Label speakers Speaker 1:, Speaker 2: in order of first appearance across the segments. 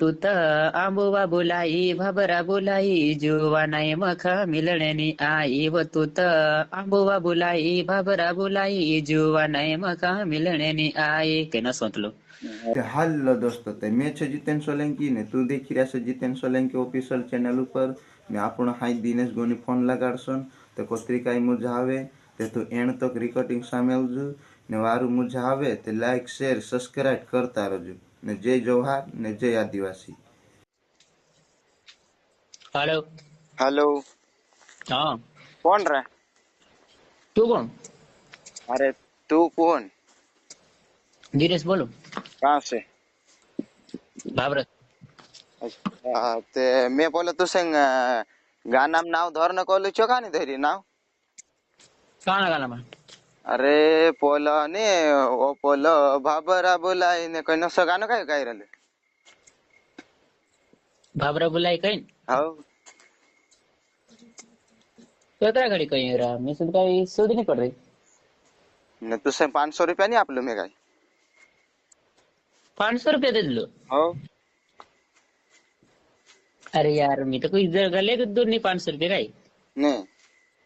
Speaker 1: तूत आंबोबा बोलाई भाबरा बोलाई जुवा नाही मखा मिलण्यानी आई तूत आंबोबा बोलाई भाबरा बोलाई जुवा नाही मखा मिलण्यानी आई के न सोचलो।
Speaker 2: હાલો દોસ્તો, મેં છે જીતેન સોલંકી ને તું દેખી રહ્યા છે જીતેન સોલંકી ઓફિશિયલ ચેનલ ઉપર ને આપણો હાઈ દિનેશ ગોની ફોન લગાડશો તો કોતરી કાંઈ મજા આવે તે તું એણ તક રિકોર્ડિંગ સામેલ જો ને વારું મજા આવે તે લાઈક શેર સબસ્ક્રાઇબ કરતા રહેજો ને જય જવાહર ને જય આદિવાસી।
Speaker 1: Hello
Speaker 3: hello.
Speaker 1: हाँ
Speaker 3: कौन रहा?
Speaker 1: तू कौन?
Speaker 3: अरे तू कौन?
Speaker 1: दिनेश बोलो।
Speaker 3: कहाँ से?
Speaker 1: भाबरा।
Speaker 3: अच्छा, ते मैं बोला तू संग गाना में नाव धर न कोले चोका नहीं धरी नाव।
Speaker 1: कहाँ गाना में?
Speaker 3: अरे पोला ने ओ पोलो भाबरा बोलाई ने कोई नसो गानो काय काय रले।
Speaker 1: भाबरा बुलाई कहीं
Speaker 3: हाउ
Speaker 1: तो तेरा घड़ी कहीं रहा मैं सुन का सूद नहीं पड़ रही।
Speaker 3: ने तू से 500 रुपया नहीं आपलो में काय।
Speaker 1: 500 रुपया दे दिलो।
Speaker 3: हाउ
Speaker 1: अरे यार मैं तो कोई गले के दूर नहीं 500 रुपया का ही।
Speaker 3: ने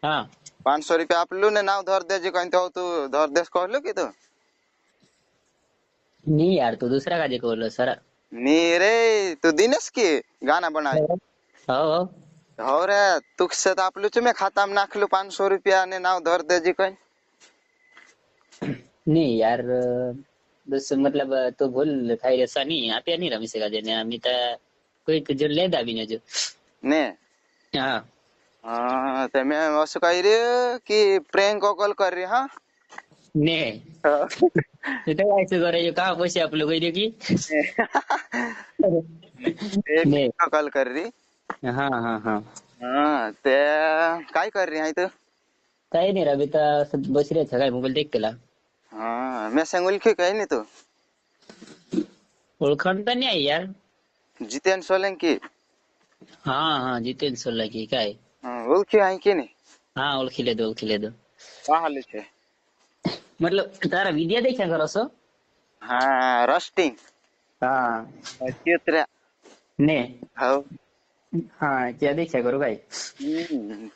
Speaker 1: हाँ
Speaker 3: 500 रुपया आपलो ने नाव धर दे जे कहीं तो तू धर देस कहलो की तो।
Speaker 1: नहीं यार तू दूसरा का देखो लो सारा।
Speaker 3: नी रे तू दिनेश की गाना बनाए।
Speaker 1: हाँ
Speaker 3: हो रे तू से तो आपलो च मैं खाता में नाख लो 500 रुपया ने नाव धर दे जी कहीं।
Speaker 1: नहीं यार बस मतलब तो भूल खाई ऐसा नहीं आप या नहीं रमी से का देने अमित कोई जो ले दाबी ने जो
Speaker 3: ने
Speaker 1: हाँ
Speaker 3: हाँ ते मैं असं कही रे कि प्रैंक कॉल कर रही हाँ।
Speaker 1: ने तो ऐसे करे जो कहाँ पैसे आप लोग की ने
Speaker 3: कॉल कर रही।
Speaker 1: हाँ हाँ हाँ
Speaker 3: हाँ ते काय कर रही है तो।
Speaker 1: काही नाही रवी तर बस रे सकाळी मोबाईल देख केला।
Speaker 3: हाँ मैं संगुल की कही नहीं तो
Speaker 1: ओळखण तर नाही आहे यार।
Speaker 3: जितेन सोलंकी।
Speaker 1: हाँ हाँ जितेन सोला की काय
Speaker 3: हाँ ओळखी आहे की नहीं।
Speaker 1: हाँ ओळखीले दो
Speaker 3: का हाल है?
Speaker 1: मतलब तारा विद्या देखा करो सो
Speaker 3: हाँ रस्टिंग
Speaker 1: हाँ
Speaker 3: चित्र
Speaker 1: ने
Speaker 3: हाँ
Speaker 1: हाँ क्या देखा करो भाई।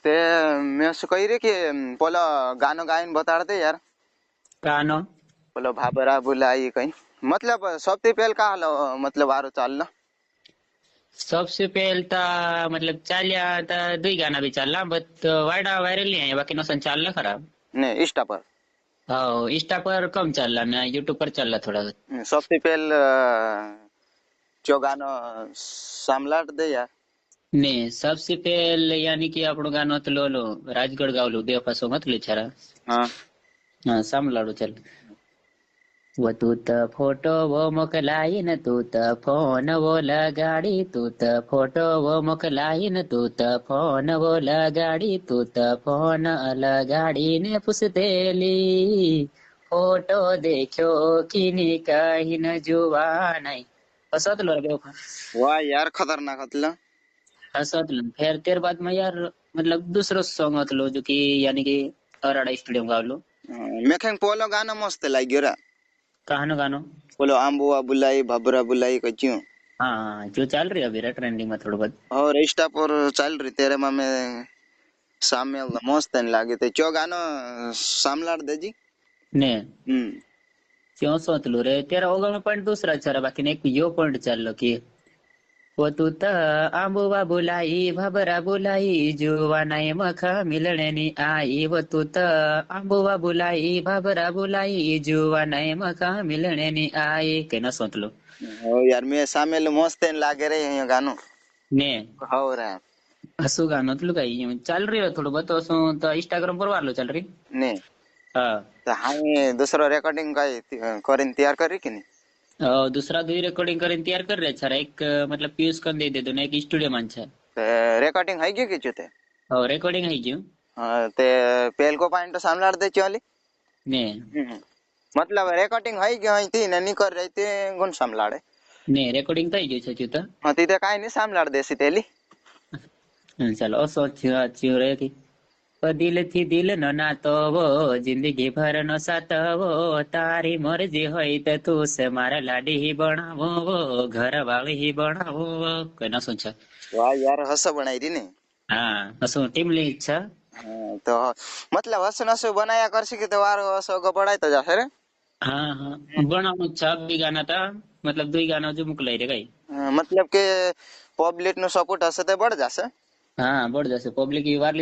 Speaker 3: ते मैं असं कही रे कि पोला गानो गायन बता दे यार।
Speaker 1: कानो
Speaker 3: पोला भाबरा बुलाई कहीं मतलब सबसे पहले का हाल मतलब आरो चाल ना।
Speaker 1: सबसे पहले ता मतलब चालिया ता दुई गाना भी चालला बट वाइडा वायरल नहीं है बाकी नो चालला खराब।
Speaker 3: ने इंस्टा पर
Speaker 1: हाँ इंस्टा पर कम चल रहा ना यूट्यूब पर चल रहा थोड़ा।
Speaker 3: सबसे पहले जो गानो सामलाट दे यार।
Speaker 1: ने सबसे पहले यानी कि આપણો ગાનો તો લો રાજગઢ ગાવલું દેવપાસો મત લે છરા।
Speaker 3: हाँ
Speaker 1: હા સાંભળાડું ચાલ वो तू त फोटो वो मोकलाई न तू त फोन वो लगाड़ी तू त फोटो वो मोकलाई न तू त फोन वो लगाड़ी तू त फोन लगाड़ी ने पुसतेली फोटो देख्यो किनी काही न जुवा नाही असं तुला रे बेवफा
Speaker 3: वाह यार खतरनाक हतला।
Speaker 1: असं तुला फिर तेर बाद में यार मतलब दूसरा सॉन्ग हतलो जो कि यानी कि अराड़ा स्टेडियम गावलो।
Speaker 3: मैं कहीं पोलो गाना मस्त लग गया।
Speaker 1: कहानो गानो
Speaker 3: बोलो आंबुआ बुलाई भबरा बुलाई कच्चियों।
Speaker 1: हाँ जो चल रही है अभी ट्रेंडिंग में थोड़ा बहुत।
Speaker 3: और इंस्टा पर चल रही तेरे में मैं सामने मस्त नहीं लागे थे चो गानो सामलाड़ दे जी।
Speaker 1: ने क्यों सोच लो रे तेरा होगा में पॉइंट दूसरा चल रहा बाकी एक यो पॉइंट चल लो कि वो तू त आंबुआ बुलाई भबरा बुलाई जुवा नहीं मखा मिलने नी आई वो तू त आंबुआ बुलाई भबरा बुलाई जुवा नहीं मखा मिलने नी आई के न सोच लो।
Speaker 3: यार मैं सामने मस्त नहीं लागे रे ये गानो
Speaker 1: ने
Speaker 3: हो रहा
Speaker 1: हसू गानो तो लुगाई चल रही है थोड़ा बहुत तो इंस्टाग्राम पर वालो चल रही।
Speaker 3: ने
Speaker 1: हाँ
Speaker 3: तो हाँ दूसरा रिकॉर्डिंग का करें तैयार करी कि नहीं।
Speaker 1: दूसरा दुई रेकॉर्डिंग करें तैयार कर रहे छरा एक मतलब पीयूष कन दे दो ना एक स्टूडियो मान छे
Speaker 3: रिकॉर्डिंग है क्यों किचु थे
Speaker 1: और रेकॉर्डिंग है क्यों
Speaker 3: ते पेल को पॉइंट सामलाड़ दे चली
Speaker 1: ने
Speaker 3: मतलब रिकॉर्डिंग है क्यों है थी नहीं कर रही थी गुण सामलाड़े
Speaker 1: ने रेकॉर्डिंग થઈ ગયું છે ચૂતા।
Speaker 3: हाँ तीते काई नहीं सामलाड़ देसी तेली
Speaker 1: चलो असो अच्छी रे की દિલથી દિલ નો નાતવો, જિંદગી ભર નો સાતવો, તારી મરજી હોય તો તું છે મારા લાડી બનાવો, ઘર વાળી બનાવો. કોઈના શું છે?
Speaker 3: વાહ યાર, હસો બનાવી રી ને.
Speaker 1: હા શું ટીમ લીગ છે?
Speaker 3: હા, તો મતલબ હસો નસો બનાયા કરશે કે તો વારો હસો પડાય તો જશે રે.
Speaker 1: હા હા બનાવું જ છે. બી ગાના તા મતલબ દુઈ ગાના જો મોકલાઈ રે કઈ.
Speaker 3: મતલબ કે પબ્લિક નો સપોર્ટ હશે તો બળ જશે.
Speaker 1: હા બળ જશે પબ્લિક વાર